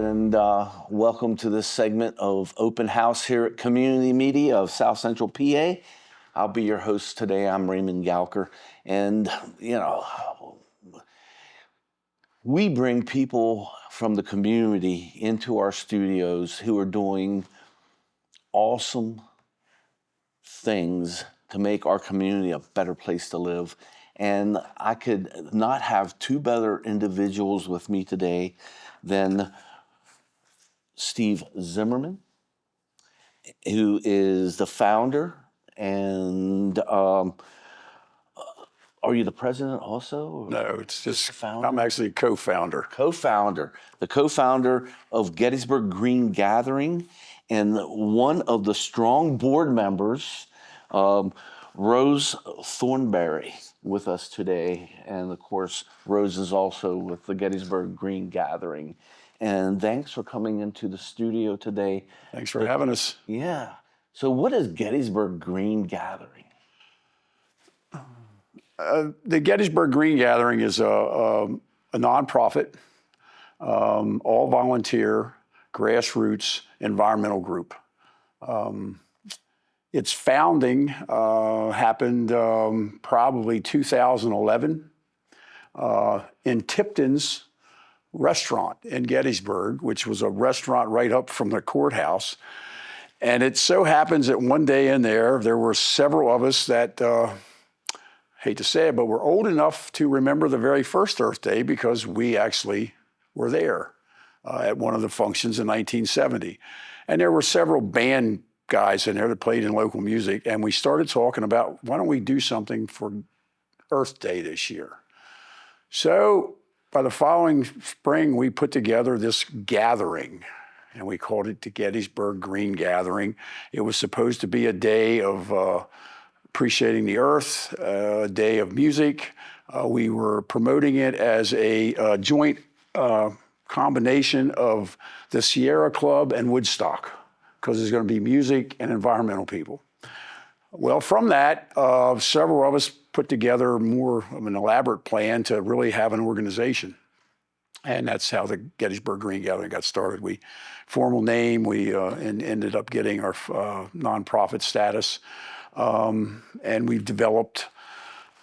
and welcome to this segment of Open House here at Community Media of South Central PA. I'll be your host today. I'm Raymond Galker, and we bring people from the community into our studios who are doing awesome things to make our community a better place to live. And I could not have two better individuals with me today than Steve Zimmerman, who is the founder and are you the president also? No, it's just founder? I'm actually a co-founder. The co-founder of Gettysburg Green Gathering, and one of the strong board members, Rose Thornberry, with us today. And of course, Rose is also with the Gettysburg Green Gathering. And thanks for coming into the studio today. Thanks for having us. Yeah. So what is Gettysburg Green Gathering? The Gettysburg Green Gathering is a nonprofit, all volunteer, grassroots environmental group. Its founding happened probably 2011 in Tipton's restaurant in Gettysburg, which was a restaurant right up from the courthouse. And it so happens that one day in there were several of us that, hate to say it, but we're old enough to remember the very first Earth Day because we actually were there at one of the functions in 1970. And there were several band guys in there that played in local music. And we started talking about, why don't we do something for Earth Day this year? So by the following spring, we put together this gathering, and we called it the Gettysburg Green Gathering. It was supposed to be a day of appreciating the earth, a day of music. We were promoting it as a joint combination of the Sierra Club and Woodstock, because there's going to be music and environmental people. Well, from that, several of us put together more of an elaborate plan to really have an organization. And that's how the Gettysburg Green Gathering got started. We formal name, we ended up getting our nonprofit status. And we've developed,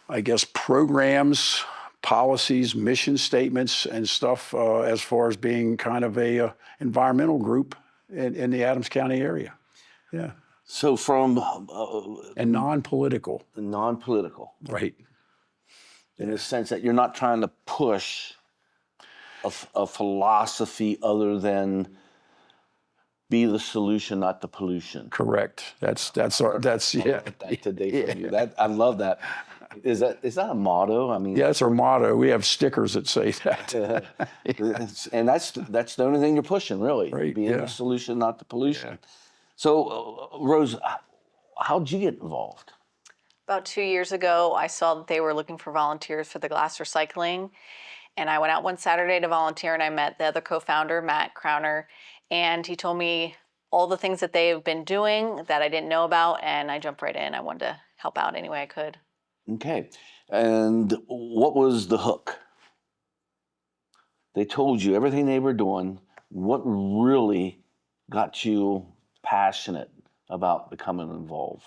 I guess, programs, policies, mission statements, and stuff as far as being kind of a environmental group in the Adams County area. Yeah. So from... and non-political. Non-political. Right. In the sense that you're not trying to push a philosophy other than be the solution, not the pollution. Correct. That's yeah. That today from you. That I love that. Is that a motto? I mean, yeah, it's our motto. We have stickers that say that. And that's the only thing you're pushing, really. Right. Being the solution, not the pollution. Yeah. So, Rose, how'd you get involved? About 2 years ago, I saw that they were looking for volunteers for the glass recycling. And I went out one Saturday to volunteer, and I met the other co-founder, Matt Crowner, and he told me all the things that they have been doing that I didn't know about, and I jumped right in. I wanted to help out any way I could. Okay. And what was the hook? They told you everything they were doing. What really got you passionate about becoming involved?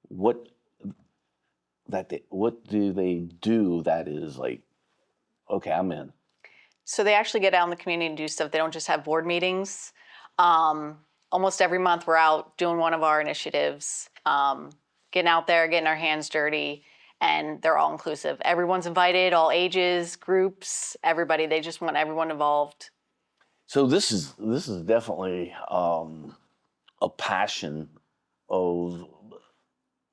What do they do that is like, okay, I'm in? So they actually get out in the community and do stuff. They don't just have board meetings. Almost every month we're out doing one of our initiatives, getting out there, getting our hands dirty, and they're all inclusive. Everyone's invited, all ages, groups, everybody. They just want everyone involved. So this is definitely a passion of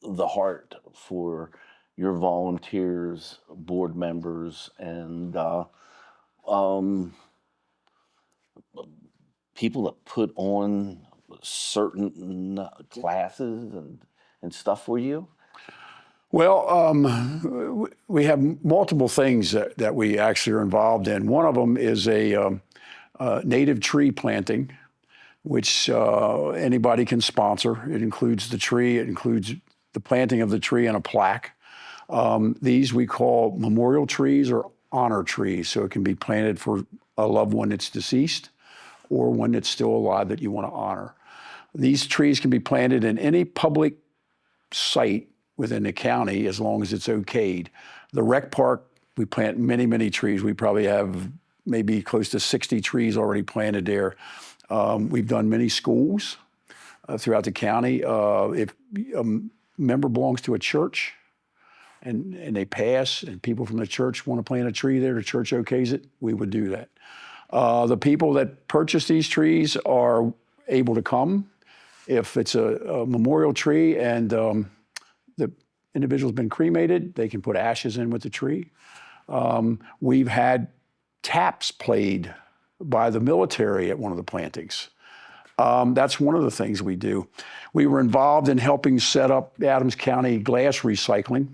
the heart for your volunteers, board members, and people that put on certain classes and stuff for you? Well, we have multiple things that we actually are involved in. One of them is a native tree planting, which anybody can sponsor. It includes the tree, it includes the planting of the tree and a plaque. These we call memorial trees or honor trees, so it can be planted for a loved one that's deceased or one that's still alive that you want to honor. These trees can be planted in any public site within the county as long as it's okayed. The rec park, we plant many, many trees. We probably have maybe close to 60 trees already planted there. We've done many schools throughout the county. If a member belongs to a church and they pass and people from the church want to plant a tree there, the church okays it, we would do that. The people that purchase these trees are able to come. If it's a memorial tree and the individual's been cremated, they can put ashes in with the tree. We've had taps played by the military at one of the plantings. That's one of the things we do. We were involved in helping set up Adams County glass recycling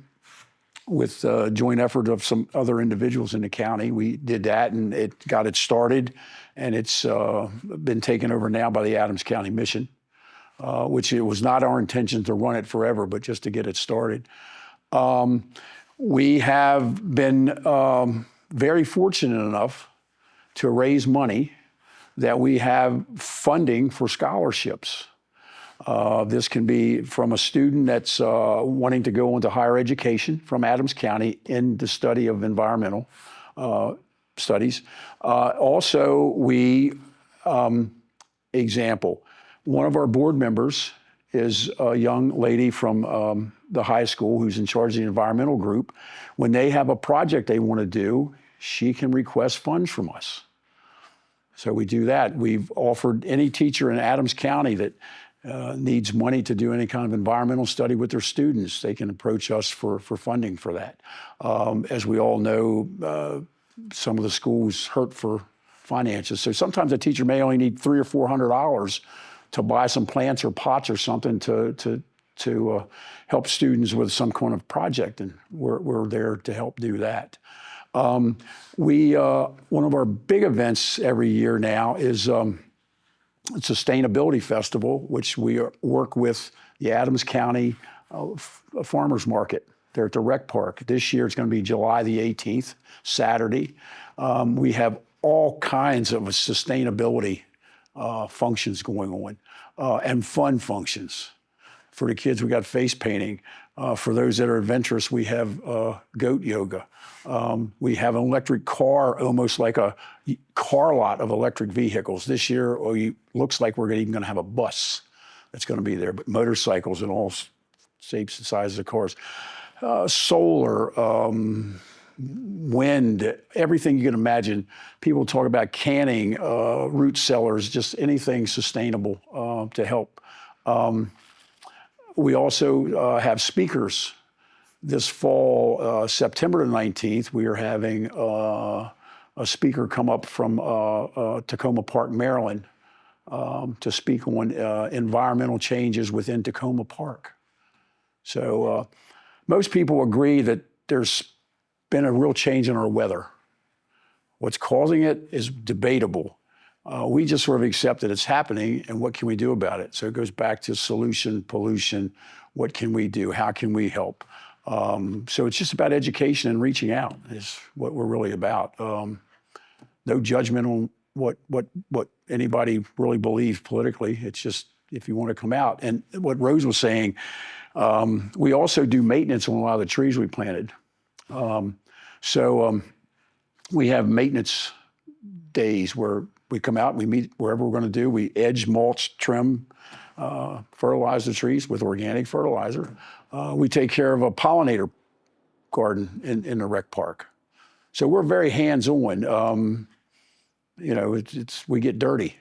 with a joint effort of some other individuals in the county. We did that and it got it started, and it's been taken over now by the Adams County Mission, which it was not our intention to run it forever, but just to get it started. We have been very fortunate enough to raise money that we have funding for scholarships. This can be from a student that's wanting to go into higher education from Adams County in the study of environmental studies. Also, example, one of our board members is a young lady from the high school who's in charge of the environmental group. When they have a project they want to do, she can request funds from us. So we do that. We've offered any teacher in Adams County that needs money to do any kind of environmental study with their students, they can approach us for funding for that. As we all know, some of the schools hurt for finances. So sometimes a teacher may only need $300 or $400 to buy some plants or pots or something to help students with some kind of project, and we're there to help do that. One of our big events every year now is Sustainability Festival, which we work with the Adams County Farmers Market there at the rec park. This year it's going to be July the 18th, Saturday. We have all kinds of sustainability functions going on and fun functions. For the kids, we got face painting. For those that are adventurous, we have goat yoga. We have an electric car, almost like a car lot of electric vehicles. This year, looks like we're even going to have a bus that's going to be there, but motorcycles in all shapes and sizes of cars. Solar, wind, everything you can imagine. People talk about canning, root cellars, just anything sustainable to help. We also have speakers. This fall, September the 19th, we are having a speaker come up from Tacoma Park, Maryland, to speak on environmental changes within Tacoma Park. So most people agree that there's been a real change in our weather. What's causing it is debatable. We just sort of accept that it's happening, and what can we do about it? So it goes back to solution, pollution. What can we do? How can we help? So it's just about education and reaching out is what we're really about. No judgment on what anybody really believes politically. It's just if you want to come out. And what Rose was saying, we also do maintenance on a lot of the trees we planted. We have maintenance days where we come out and we meet wherever we're going to do. We edge, mulch, trim, fertilize the trees with organic fertilizer. We take care of a pollinator garden in the rec park. So we're very hands-on. We get dirty.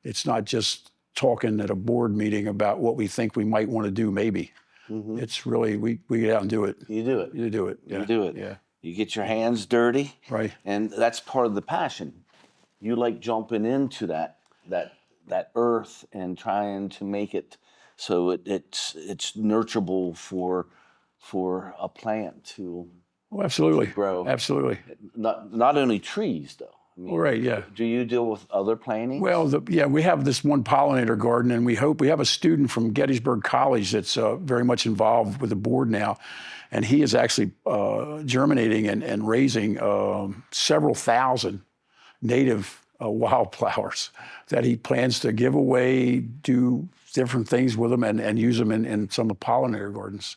It's not just talking at a board meeting about what we think we might want to do maybe. Mm-hmm. It's really, we get out and do it. You do it. You do it. Yeah. You do it. Yeah. You get your hands dirty. Right. And that's part of the passion. You like jumping into that earth and trying to make it so it's nurturable for a plant to absolutely grow. Absolutely. Not only trees though. I mean, right. Yeah. Do you deal with other plantings? Well, we have this one pollinator garden, and we have a student from Gettysburg College that's very much involved with the board now, and he is actually germinating and raising several thousand native wildflowers that he plans to give away, do different things with them, and use them in some of the pollinator gardens.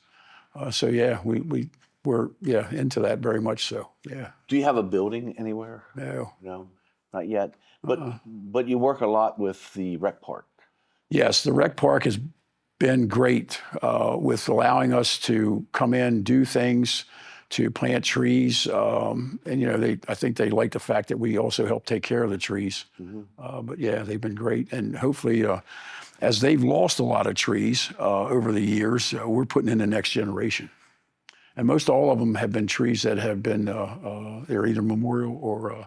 So yeah, we're into that very much so. Yeah. Do you have a building anywhere? No. No, not yet. But you work a lot with the rec park. Yes, the rec park has been great with allowing us to come in, do things, to plant trees, and I think they like the fact that we also help take care of the trees. But yeah, they've been great, and hopefully, as they've lost a lot of trees over the years, we're putting in the next generation. And most all of them have been trees that have been they're either memorial or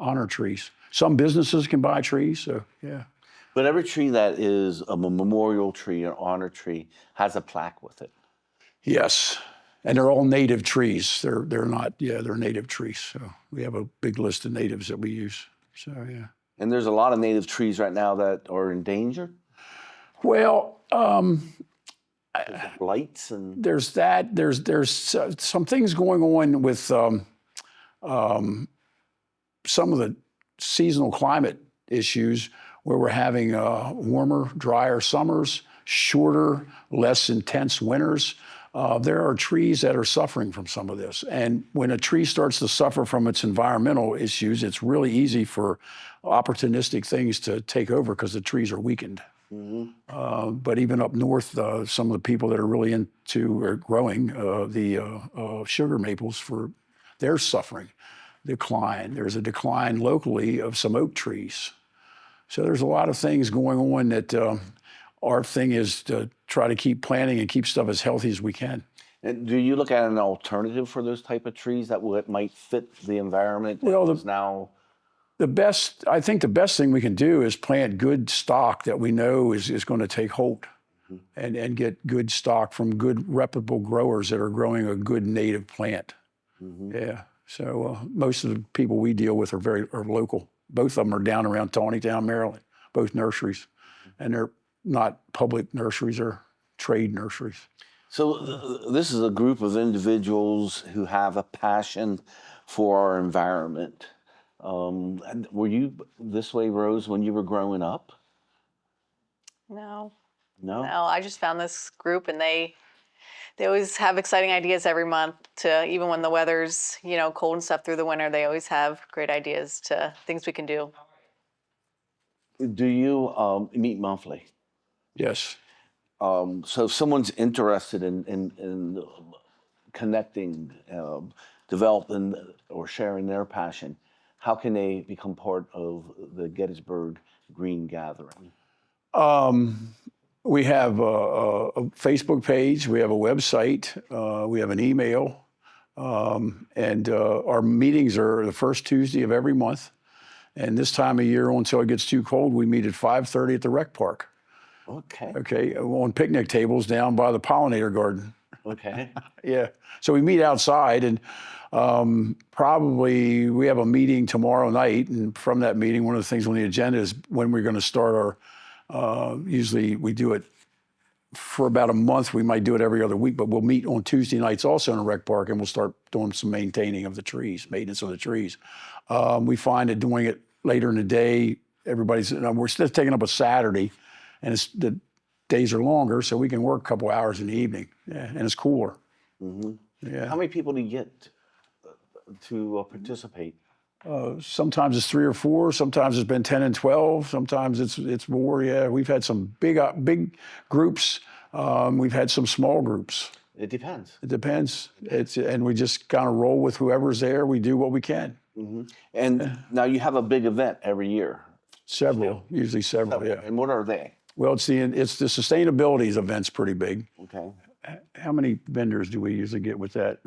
honor trees. Some businesses can buy trees, so yeah. But every tree that is a memorial tree, an honor tree, has a plaque with it. Yes, and they're all native trees. They're not, they're native trees. So we have a big list of natives that we use. So yeah. And there's a lot of native trees right now that are endangered. Well, Blights and there's that. There's some things going on with some of the seasonal climate issues where we're having warmer, drier summers, shorter, less intense winters. There are trees that are suffering from some of this. And when a tree starts to suffer from its environmental issues, it's really easy for opportunistic things to take over because the trees are weakened. But even up north, some of the people that are really into growing the sugar maples, they're suffering decline. There's a decline locally of some oak trees. So there's a lot of things going on that our thing is to try to keep planting and keep stuff as healthy as we can. And do you look at an alternative for those type of trees that might fit the environment? Well, I think the best thing we can do is plant good stock that we know is going to take hold, and get good stock from good reputable growers that are growing a good native plant. Yeah. So most of the people we deal with are local. Both of them are down around Tawnytown, Maryland, both nurseries. And they're not public nurseries, or trade nurseries. So this is a group of individuals who have a passion for our environment. And were you this way, Rose, when you were growing up? No. No? No, I just found this group, and they always have exciting ideas every month to, even when the weather's, cold and stuff through the winter, they always have great ideas to things we can do. Do you meet monthly? Yes. So if someone's interested in connecting, developing, or sharing their passion, how can they become part of the Gettysburg Green Gathering? We have a Facebook page. We have a website. We have an email. And our meetings are the first Tuesday of every month. And this time of year, until it gets too cold, we meet at 5:30 at the rec park. Okay. Okay, on picnic tables down by the pollinator garden. Okay. Yeah. So we meet outside, and probably we have a meeting tomorrow night. And from that meeting, one of the things on the agenda is when we're going to start our, usually we do it for about a month. We might do it every other week, but we'll meet on Tuesday nights also in a rec park, and we'll start doing some maintaining of the trees, maintenance of the trees. We find that doing it later in the day, we're still taking up a Saturday, and the days are longer, so we can work a couple hours in the evening, and it's cooler. Yeah. How many people do you get to participate? Sometimes it's 3 or 4. Sometimes it's been 10 and 12. Sometimes it's more. Yeah, we've had some big groups. We've had some small groups. It depends. It depends. And we just kind of roll with whoever's there. We do what we can. And now you have a big event every year. Usually several. Yeah. And what are they? Well, it's the sustainability event's pretty big. Okay. How many vendors do we usually get with that?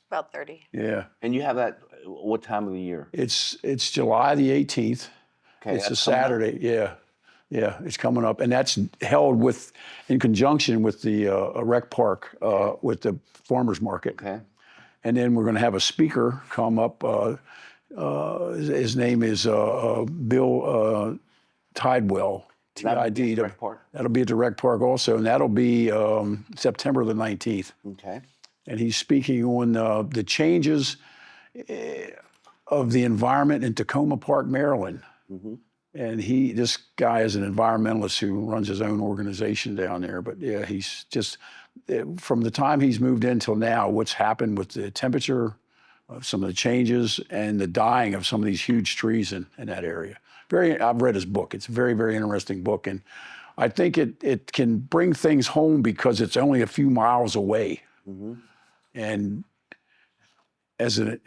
About 30. Yeah. And you have that what time of the year? It's July the 18th. Okay, it's a Saturday. Yeah. Yeah, it's coming up. And that's held in conjunction with the rec park, with the farmers market. Okay. And then we're going to have a speaker come up. His name is Bill Tidewell. TID. That'll be at the rec park also, and that'll be September the 19th. Okay. And he's speaking on the changes of the environment in Tacoma Park, Maryland. And this guy is an environmentalist who runs his own organization down there. But yeah, he's just, from the time he's moved in till now, what's happened with the temperature, some of the changes, and the dying of some of these huge trees in that area. I've read his book. It's a very, very interesting book. And I think it can bring things home because it's only a few miles away. And as an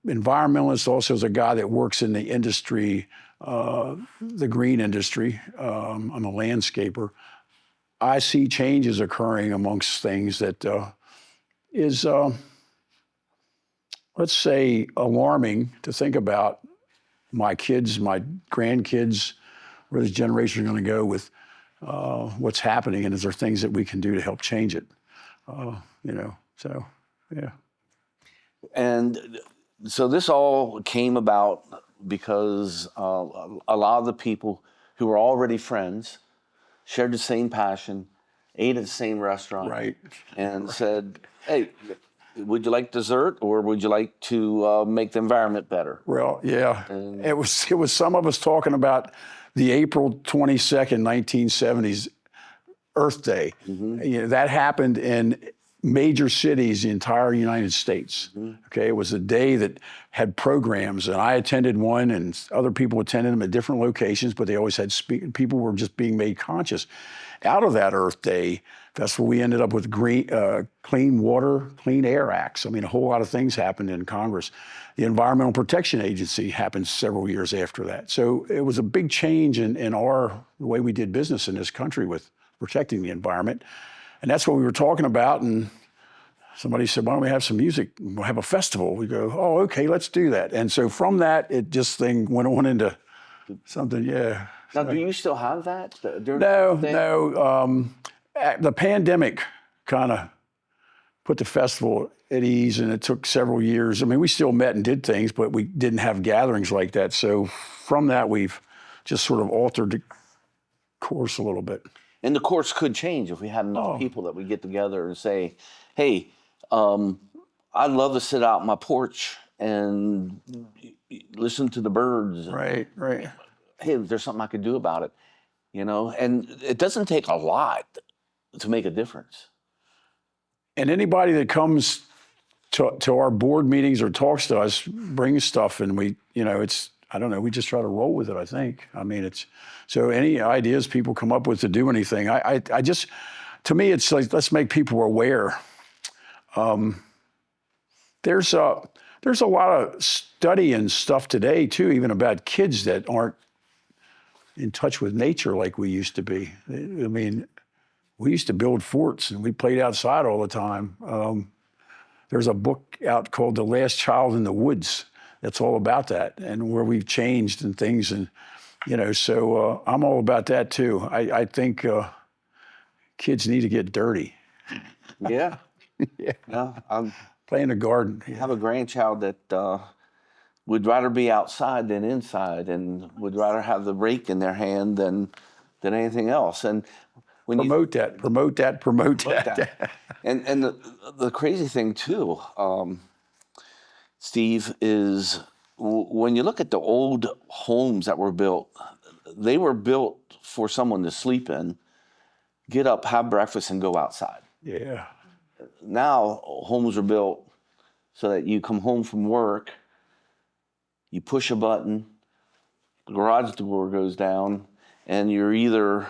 environmentalist, also as a guy that works in the industry, the green industry, I'm a landscaper, I see changes occurring amongst things that is, let's say, alarming to think about my kids, my grandkids, where this generation are going to go with what's happening, and is there things that we can do to help change it? So, yeah. And so this all came about because a lot of the people who were already friends shared the same passion, ate at the same restaurant, Right. and said, hey, would you like dessert, or would you like to make the environment better? Well, yeah. It was some of us talking about the April 22nd, 1970s Earth Day. That happened in major cities, the entire United States. Okay, it was a day that had programs, and I attended one, and other people attended them at different locations, but they always had people were just being made conscious. Out of that Earth Day festival, we ended up with Clean Water, Clean Air Acts. I mean, a whole lot of things happened in Congress. The Environmental Protection Agency happened several years after that. So it was a big change in the way we did business in this country with protecting the environment. And that's what we were talking about. And somebody said, why don't we have some music? We'll have a festival. We go, oh, okay, let's do that. And so from that, thing went on into something, yeah. Now, do you still have that? No. The pandemic kind of put the festival at ease, and it took several years. I mean, we still met and did things, but we didn't have gatherings like that. So from that, we've just sort of altered the course a little bit. And the course could change if we had enough people that we get together and say, hey, I'd love to sit out on my porch and listen to the birds. Right. Hey, there's something I could do about it, And it doesn't take a lot to make a difference. And anybody that comes to our board meetings or talks to us brings stuff, and we just try to roll with it, I think. I mean, so any ideas people come up with to do anything, I just, to me, it's like, let's make people aware. There's a lot of study and stuff today, too, even about kids that aren't in touch with nature like we used to be. I mean, we used to build forts, and we played outside all the time. There's a book out called The Last Child in the Woods that's all about that, and where we've changed and things. And, so I'm all about that, too. I think kids need to get dirty. Yeah. Yeah. I'm play in the garden. I have a grandchild that would rather be outside than inside, and would rather have the rake in their hand than anything else. And when promote that. And the crazy thing too, Steve, is when you look at the old homes that were built, they were built for someone to sleep in, get up, have breakfast, and go outside. Yeah. Now homes are built so that you come home from work, you push a button, the garage door goes down, and you're either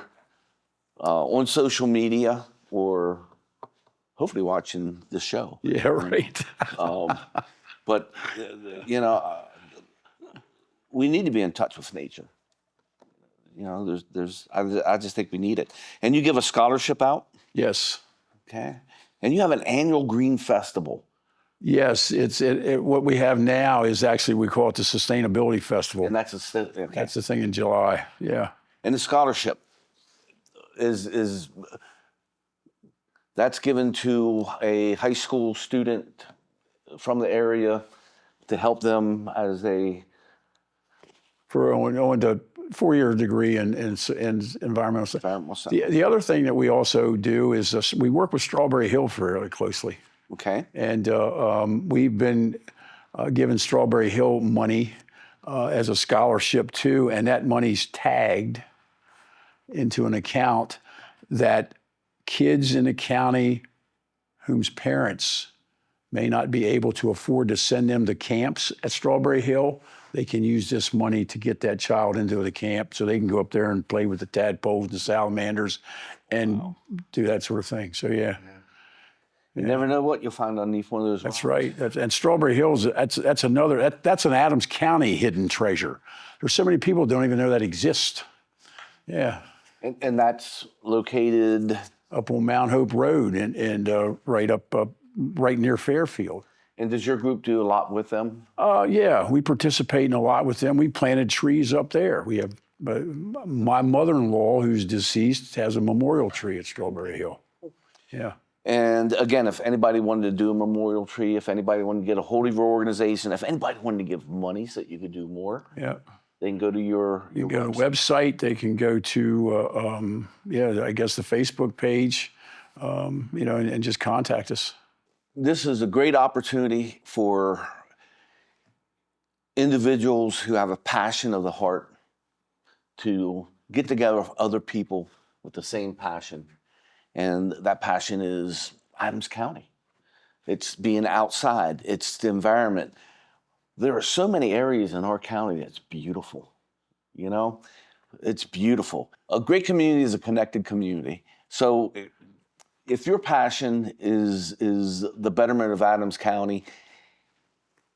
on social media or hopefully watching the show. Yeah, right. But we need to be in touch with nature. I just think we need it. And you give a scholarship out? Yes. Okay. And you have an annual green festival. Yes, what we have now is actually, we call it the Sustainability Festival. And that's the thing in July. Yeah. And the scholarship is that's given to a high school student from the area to help them as for going to 4-year degree in environmental science. The other thing that we also do is we work with Strawberry Hill fairly closely. Okay. And we've been given Strawberry Hill money as a scholarship too, and that money's tagged into an account that kids in the county whose parents may not be able to afford to send them to camps at Strawberry Hill, they can use this money to get that child into the camp so they can go up there and play with the tadpoles and salamanders and do that sort of thing. So, yeah. You never know what you'll find underneath one of those That's rocks. right. And Strawberry Hills, that's an Adams County hidden treasure. There's so many people who don't even know that exists. Yeah. And that's located Up on Mount Hope Road and right near Fairfield. And does your group do a lot with them? Yeah, we participate in a lot with them. We planted trees up there. We have my mother-in-law, who's deceased, has a memorial tree at Strawberry Hill. Yeah. And again, if anybody wanted to do a memorial tree, if anybody wanted to get a hold of your organization, if anybody wanted to give money so that you could do more, Yeah. they can go to your You can go to the website. They can go to, I guess the Facebook page, and just contact us. This is a great opportunity for individuals who have a passion of the heart to get together with other people with the same passion. And that passion is Adams County. It's being outside. It's the environment. There are so many areas in our county that's beautiful. It's beautiful. A great community is a connected community. So if your passion is the betterment of Adams County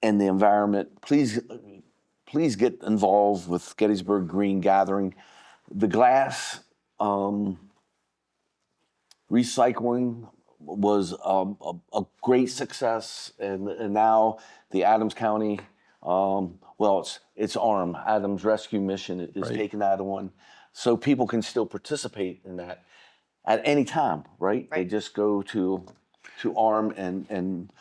and the environment, please get involved with Gettysburg Green Gathering. The glass recycling was a great success, and now the Adams County, it's ARM, Adams Rescue Mission, is taking that on, so people can still participate in that at any time, right? They just go to ARM and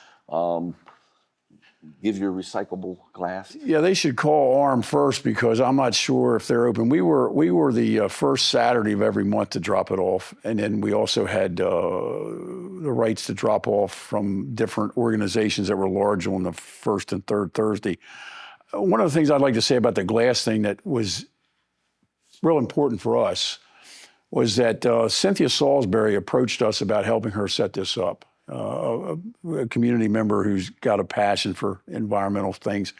give your recyclable glass. Yeah, they should call ARM first because I'm not sure if they're open. We were the first Saturday of every month to drop it off, and then we also had the rights to drop off from different organizations that were large on the first and third Thursday. One of the things I'd like to say about the glass thing that was real important for us was that Cynthia Salisbury approached us about helping her set this up. A community member who's got a passion for environmental things.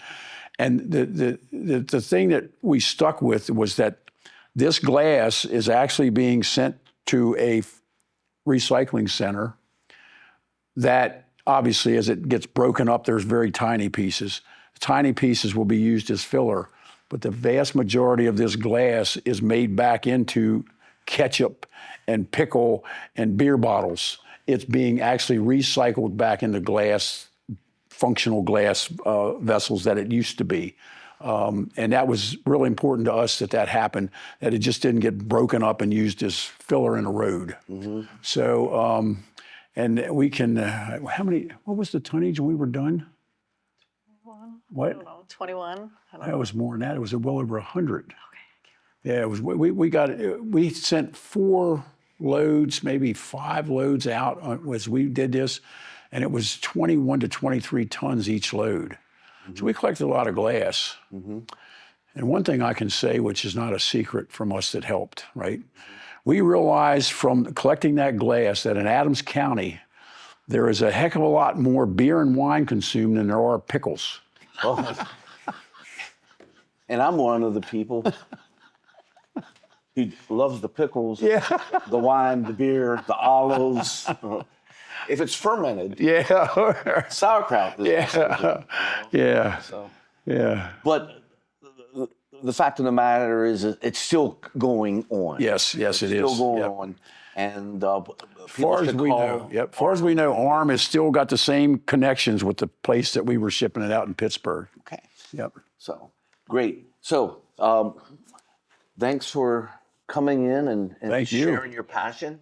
And the thing that we stuck with was that this glass is actually being sent to a recycling center that obviously as it gets broken up, there's very tiny pieces. Tiny pieces will be used as filler, but the vast majority of this glass is made back into ketchup and pickle and beer bottles. It's being actually recycled back into glass, functional glass vessels that it used to be. And that was really important to us that happened, that it just didn't get broken up and used as filler in a road. Mm-hmm. So, and we can, what was the tonnage when we were done? 21. What? I don't know, 21? It was more than that. It was well over 100. Okay. Yeah, it was. We sent 4 loads, maybe 5 loads out as we did this, and it was 21 to 23 tons each load. Mm-hmm. So we collected a lot of glass. Mm-hmm. And one thing I can say, which is not a secret from us that helped, right? Mm-hmm. We realized from collecting that glass that in Adams County, there is a heck of a lot more beer and wine consumed than there are pickles. Oh. And I'm one of the people who loves the pickles, the wine, the beer, the olives. If it's fermented, sauerkraut. But the fact of the matter is, it's still going on. Yes, it is. Still going on. And far as we know, ARM has still got the same connections with the place that we were shipping it out in Pittsburgh. Okay. Yep. So great. So thanks for coming in and sharing your passion.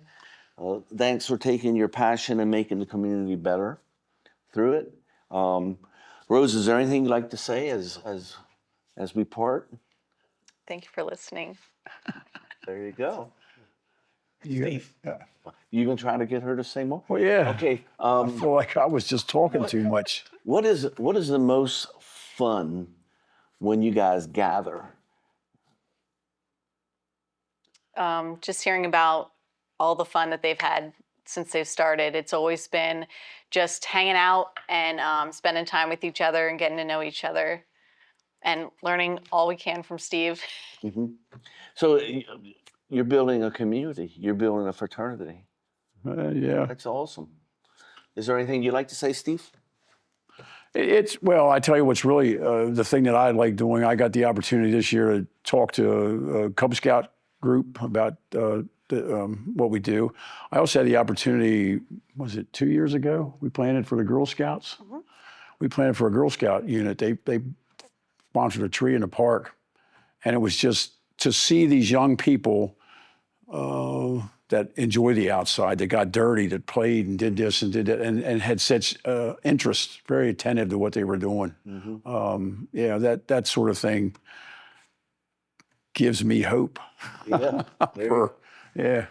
Thanks for taking your passion and making the community better through it. Rose, is there anything you'd like to say as we part? Thank you for listening. There you go. Steve, Yeah. you gonna try to get her to say more? Well, yeah. Okay. I feel like I was just talking too much. What is the most fun when you guys gather? Just hearing about all the fun that they've had since they've started. It's always been just hanging out and spending time with each other and getting to know each other and learning all we can from Steve. So you're building a community. You're building a fraternity. Yeah. That's awesome. Is there anything you'd like to say, Steve? Well, I tell you what's really the thing that I like doing. I got the opportunity this year to talk to a Cub Scout group about what we do. I also had the opportunity, was it 2 years ago? We planted for the Girl Scouts. We planted for a Girl Scout unit. They sponsored a tree in the park. And it was just to see these young people that enjoy the outside, that got dirty, that played and did this and did that, and had such interest, very attentive to what they were doing. Yeah, that sort of thing gives me hope. Yeah. Yeah.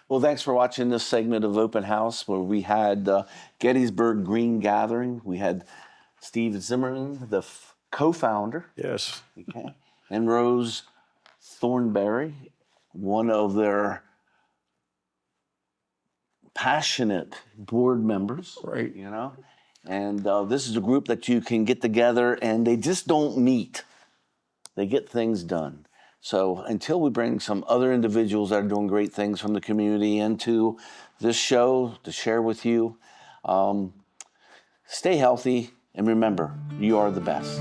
Well, thanks for watching this segment of Open House where we had Gettysburg Green Gathering. We had Steve Zimmerman, the co-founder. Yes. Okay. And Rose Thornberry, one of their passionate board members. Right. You know? And this is a group that you can get together and they just don't meet. They get things done. So until we bring some other individuals that are doing great things from the community into this show to share with you, stay healthy and remember, you are the best.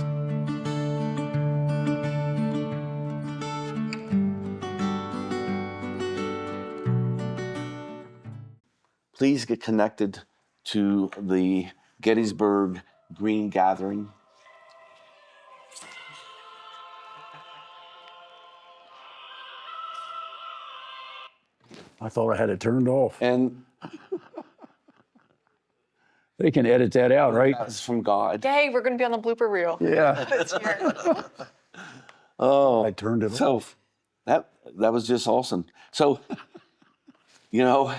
Please get connected to the Gettysburg Green Gathering. I thought I had it turned off. And They can edit that out, right? that's from God. Yay, we're going to be on the blooper reel. Yeah. Oh, I turned it so off. that was just awesome. So, you know,